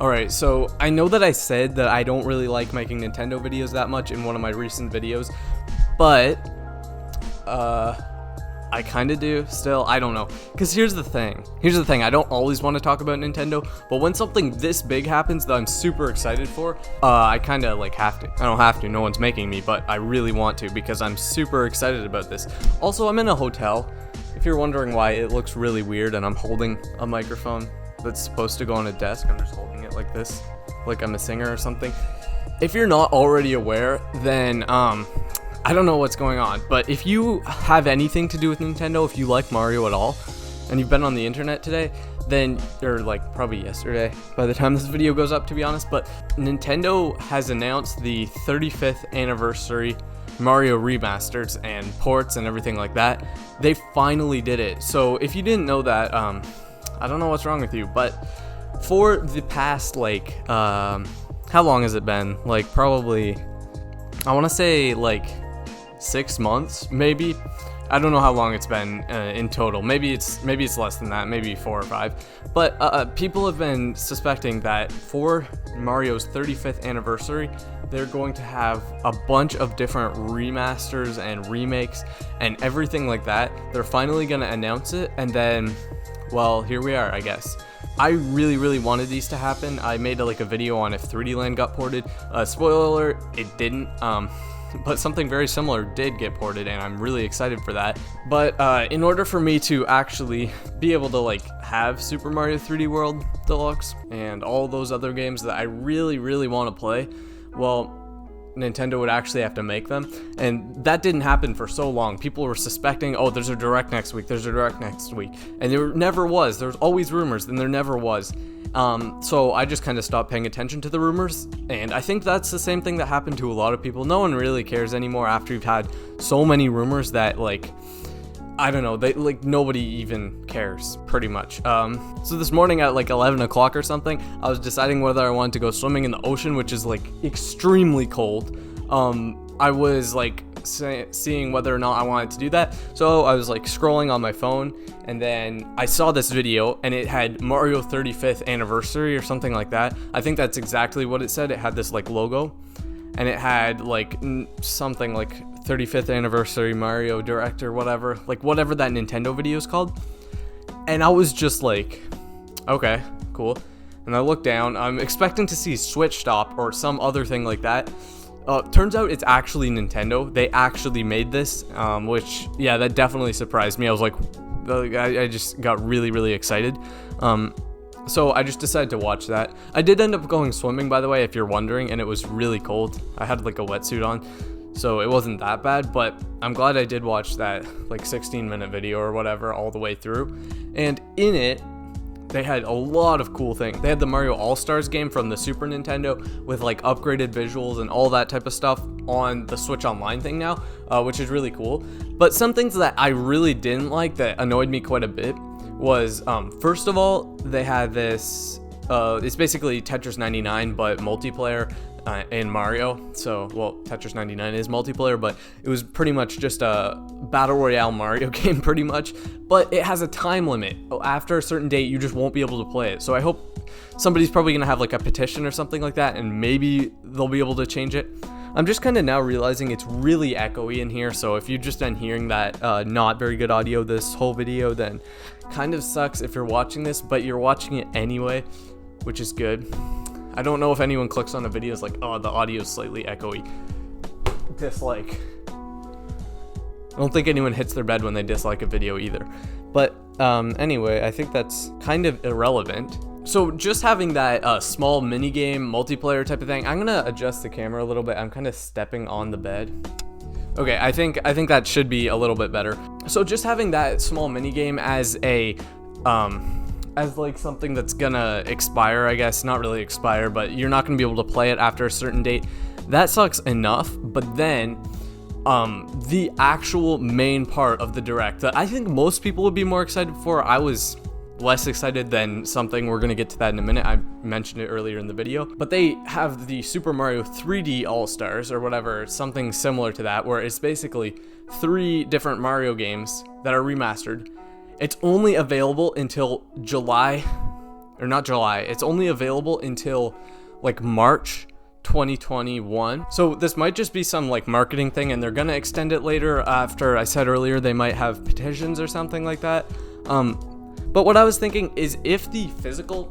Alright, so I know that I said that I don't really like making Nintendo videos that much in one of my recent videos, but I kinda do still. I don't know, because here's the thing, I don't always want to talk about Nintendo, but when something this big happens that I'm super excited for, I kinda like have to. I don't have to, no one's making me, but I really want to because I'm super excited about this. Also, I'm in a hotel. If you're wondering why it looks really weird and I'm holding a microphone that's supposed to go on a desk, I'm just holding it like this, like I'm a singer or something. If you're not already aware, then I don't know what's going on, but if you have anything to do with Nintendo, if you like Mario at all, and you've been on the internet today, then, or like probably yesterday by the time this video goes up, to be honest, but Nintendo has announced the 35th anniversary Mario remasters and ports and everything like that. They finally did it. So if you didn't know that, I don't know what's wrong with you, but for the past, like, how long has it been? Like, probably, I want to say, like, 6 months, maybe. I don't know how long it's been in total. Maybe it's less than that, maybe 4 or 5. But people have been suspecting that for Mario's 35th anniversary, they're going to have a bunch of different remasters and remakes and everything like that. They're finally going to announce it, and then, well, here we are, I guess. I really wanted these to happen. I made like a video on if 3D Land got ported. Spoiler alert, it didn't. But something very similar did get ported, and I'm really excited for that. But in order for me to actually be able to like have Super Mario 3D World Deluxe and all those other games that I really want to play, well, Nintendo would actually have to make them, and that didn't happen for so long. People were suspecting, oh, there's a direct next week, and there never was. There's always rumors, then there never was. So I just kind of stopped paying attention to the rumors, and I think that's the same thing that happened to a lot of people. No one really cares anymore after you've had so many rumors that, like, I don't know, they, like, nobody even cares, pretty much. So this morning at like 11 o'clock or something, I was deciding whether I wanted to go swimming in the ocean, which is like extremely cold. I was like seeing whether or not I wanted to do that. So I was like scrolling on my phone, and then I saw this video, and it had Mario 35th anniversary or something like that. I think that's exactly what it said. It had this like logo, and it had like something like 35th anniversary Mario Direct or whatever, like whatever that Nintendo video is called. And I was just like, okay, cool. And I looked down, I'm expecting to see Switch Stop or some other thing like that. Turns out it's actually Nintendo. They actually made this, which, yeah, that definitely surprised me. I was like, I just got really excited. So I just decided to watch that. I did end up going swimming, by the way, if you're wondering, and it was really cold. I had like a wetsuit on, so it wasn't that bad, but I'm glad I did watch that like 16-minute video or whatever all the way through. And in it, they had a lot of cool things. They had the Mario AllStars game from the Super Nintendo with like upgraded visuals and all that type of stuff on the Switch Online thing now, which is really cool. But some things that I really didn't like that annoyed me quite a bit was, first of all, they had this, it's basically Tetris 99, but multiplayer in Mario. So, well, Tetris 99 is multiplayer, but it was pretty much just a Battle Royale Mario game, pretty much. But it has a time limit. After a certain date, you just won't be able to play it. So I hope somebody's probably going to have like a petition or something like that, and maybe they'll be able to change it. I'm just kind of now realizing it's really echoey in here, so if you've just been hearing that not very good audio this whole video, then kind of sucks if you're watching this, but you're watching it anyway, which is good. I don't know if anyone clicks on a video is like, oh, the audio is slightly echoey. Dislike. I don't think anyone hits their bed when they dislike a video either. But anyway, I think that's kind of irrelevant. So just having that small mini game multiplayer type of thing, I'm gonna adjust the camera a little bit. I'm kind of stepping on the bed. Okay, I think that should be a little bit better. So just having that small mini game as a as like something that's gonna expire, I guess, not really expire, but you're not gonna be able to play it after a certain date, that sucks enough. But then the actual main part of the Direct that I think most people would be more excited for, I was less excited than something. We're gonna get to that in a minute. I mentioned it earlier in the video, but they have the Super Mario 3D All-Stars or whatever, something similar to that, where it's basically 3 different Mario games that are remastered. It's only available until July or not July. It's only available until like March 2021. So this might just be some like marketing thing, and they're gonna extend it later. After I said earlier, they might have petitions or something like that. But what I was thinking is if the physical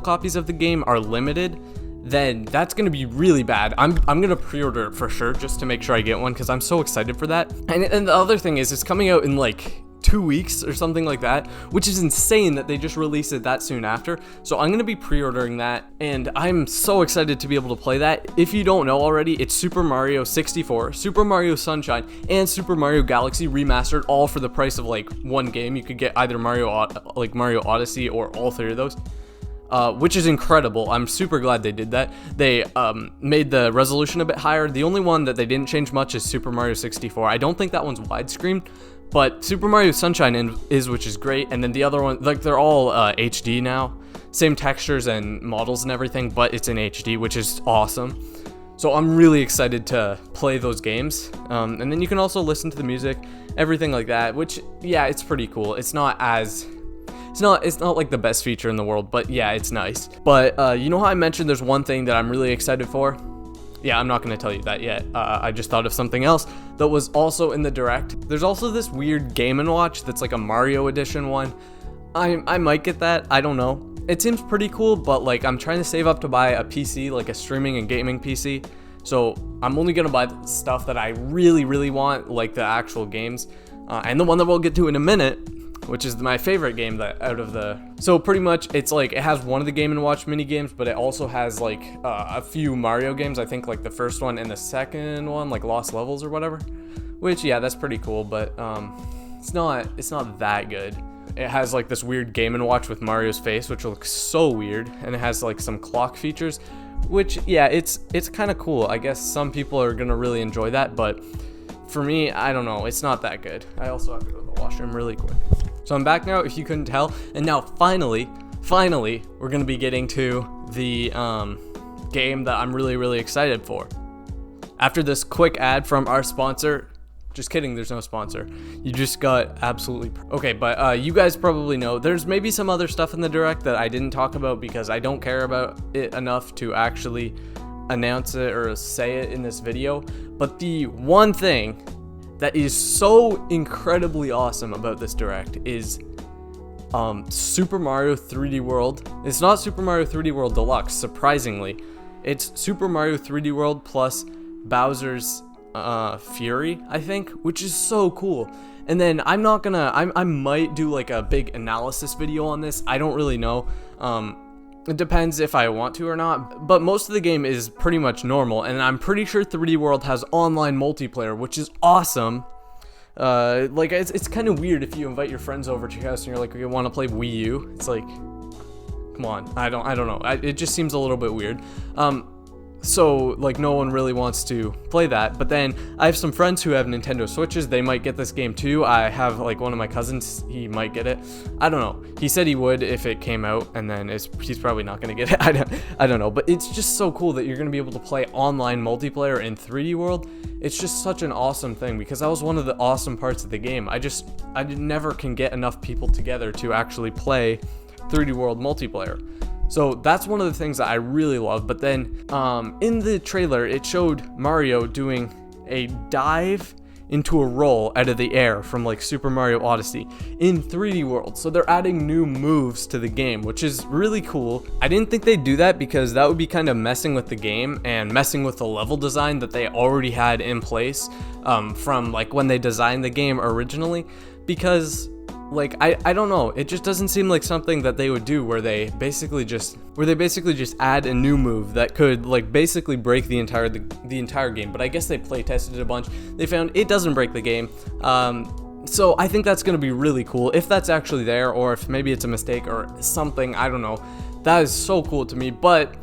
copies of the game are limited, then that's gonna be really bad. I'm gonna pre-order it for sure, just to make sure I get one, because I'm so excited for that. And the other thing is, it's coming out in like 2 weeks or something like that, which is insane that they just released it that soon after. So I'm gonna be pre-ordering that, and I'm so excited to be able to play that. If you don't know already, it's Super Mario 64, Super Mario Sunshine, and Super Mario Galaxy remastered, all for the price of like one game. You could get either Mario Odyssey or all three of those. Which is incredible. I'm super glad they did that. They made the resolution a bit higher. The only one that they didn't change much is Super Mario 64. I don't think that one's widescreen, but Super Mario Sunshine is, which is great. And then the other one, like, they're all HD now. Same textures and models and everything, but it's in HD, which is awesome. So I'm really excited to play those games. And then you can also listen to the music, everything like that, which, yeah, it's pretty cool. It's not like the best feature in the world, but yeah, it's nice. But you know how I mentioned there's one thing that I'm really excited for? Yeah, I'm not going to tell you that yet. I just thought of something else that was also in the Direct. There's also this weird Game & Watch that's like a Mario edition one. I might get that. I don't know. It seems pretty cool, but like I'm trying to save up to buy a PC, like a streaming and gaming PC. So I'm only going to buy stuff that I really, really want, like the actual games. And the one that we'll get to in a minute, which is my favorite game so pretty much it's like it has one of the Game & Watch mini games, but it also has like a few Mario games. I think like the first one and the second one, like Lost Levels or whatever, which, yeah, that's pretty cool, but it's not that good. It has like this weird Game & Watch with Mario's face, which looks so weird, and it has like some clock features, which, yeah, it's kind of cool. I guess some people are gonna really enjoy that, but for me, I don't know, it's not that good. I also have to go to the washroom really quick. So I'm back now, if you couldn't tell, and now finally, we're gonna be getting to the game that I'm really, really excited for. After this quick ad from our sponsor, just kidding, there's no sponsor. You just got absolutely... Okay, but you guys probably know, there's maybe some other stuff in the Direct that I didn't talk about because I don't care about it enough to actually announce it or say it in this video. But the one thing that is so incredibly awesome about this Direct is Super Mario 3D World. It's not Super Mario 3D World Deluxe, surprisingly. It's Super Mario 3D World plus Bowser's Fury, I think, which is so cool. And then I might do like a big analysis video on this. I don't really know. It depends if I want to or not, but most of the game is pretty much normal, and I'm pretty sure 3D World has online multiplayer, which is awesome. Like, it's kind of weird if you invite your friends over to your house and you're like, you want to play Wii U? It's like, come on, I don't know. It just seems a little bit weird. So, like, no one really wants to play that. But then I have some friends who have Nintendo Switches. They might get this game too. I have, like, one of my cousins. He might get it. I don't know. He said he would if it came out, and then he's probably not going to get it. I don't know. But it's just so cool that you're going to be able to play online multiplayer in 3D World. It's just such an awesome thing, because that was one of the awesome parts of the game. I never can get enough people together to actually play 3D World multiplayer. So that's one of the things that I really love. But then in the trailer, it showed Mario doing a dive into a roll out of the air from like Super Mario Odyssey in 3D World. So they're adding new moves to the game, which is really cool. I didn't think they'd do that because that would be kind of messing with the game and messing with the level design that they already had in place from like when they designed the game originally. Because like, I don't know, it just doesn't seem like something that they would do where they basically just add a new move that could like basically break the entire game. But I guess they play tested it a bunch. They found it doesn't break the game. So I think that's gonna be really cool if that's actually there, or if maybe it's a mistake or something. I don't know. That is so cool to me. But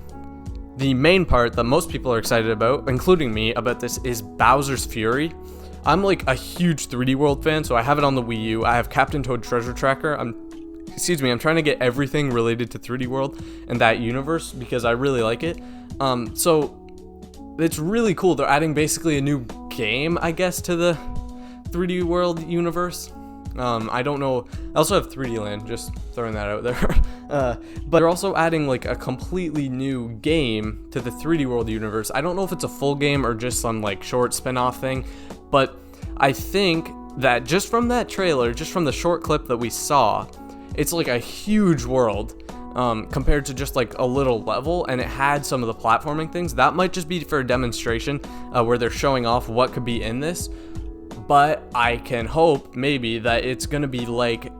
the main part that most people are excited about, including me, about this is Bowser's Fury. I'm like a huge 3D World fan, so I have it on the Wii U. I have Captain Toad Treasure Tracker. I'm trying to get everything related to 3D World and that universe because I really like it. So it's really cool. They're adding basically a new game, I guess, to the 3D World universe. I don't know. I also have 3D Land, just throwing that out there. But they're also adding like a completely new game to the 3D World universe. I don't know if it's a full game or just some like short spin-off thing, but I think that just from that trailer, just from the short clip that we saw, it's like a huge world compared to just like a little level, and it had some of the platforming things. That might just be for a demonstration where they're showing off what could be in this, but I can hope maybe that it's gonna be like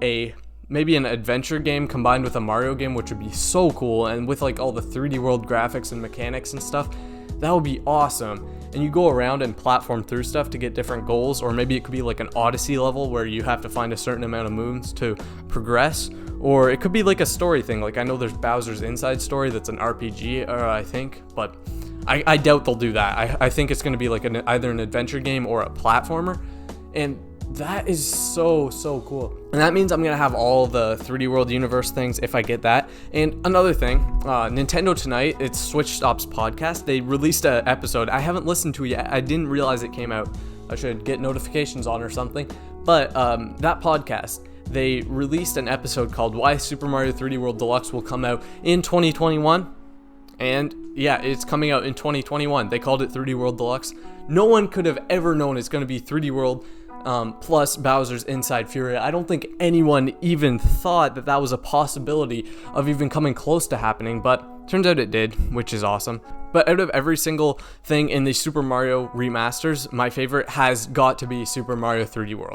maybe an adventure game combined with a Mario game, which would be so cool, and with like all the 3D World graphics and mechanics and stuff, that would be awesome. And you go around and platform through stuff to get different goals, or maybe it could be like an Odyssey level where you have to find a certain amount of moons to progress, or it could be like a story thing. Like I know there's Bowser's Inside Story that's an RPG, I think, but I doubt they'll do that. I think it's going to be like either an adventure game or a platformer, and that is so cool. And that means I'm going to have all the 3D World Universe things if I get that. And another thing, Nintendo Tonight, it's Switch Stops podcast. They released an episode. I haven't listened to it yet. I didn't realize it came out. I should get notifications on or something. But that podcast, they released an episode called Why Super Mario 3D World Deluxe will come out in 2021. And yeah, it's coming out in 2021. They called it 3D World Deluxe. No one could have ever known it's going to be 3D World plus Bowser's Inside Fury. I don't think anyone even thought that that was a possibility of even coming close to happening, but turns out it did, which is awesome. But out of every single thing in the Super Mario remasters, my favorite has got to be Super Mario 3D World.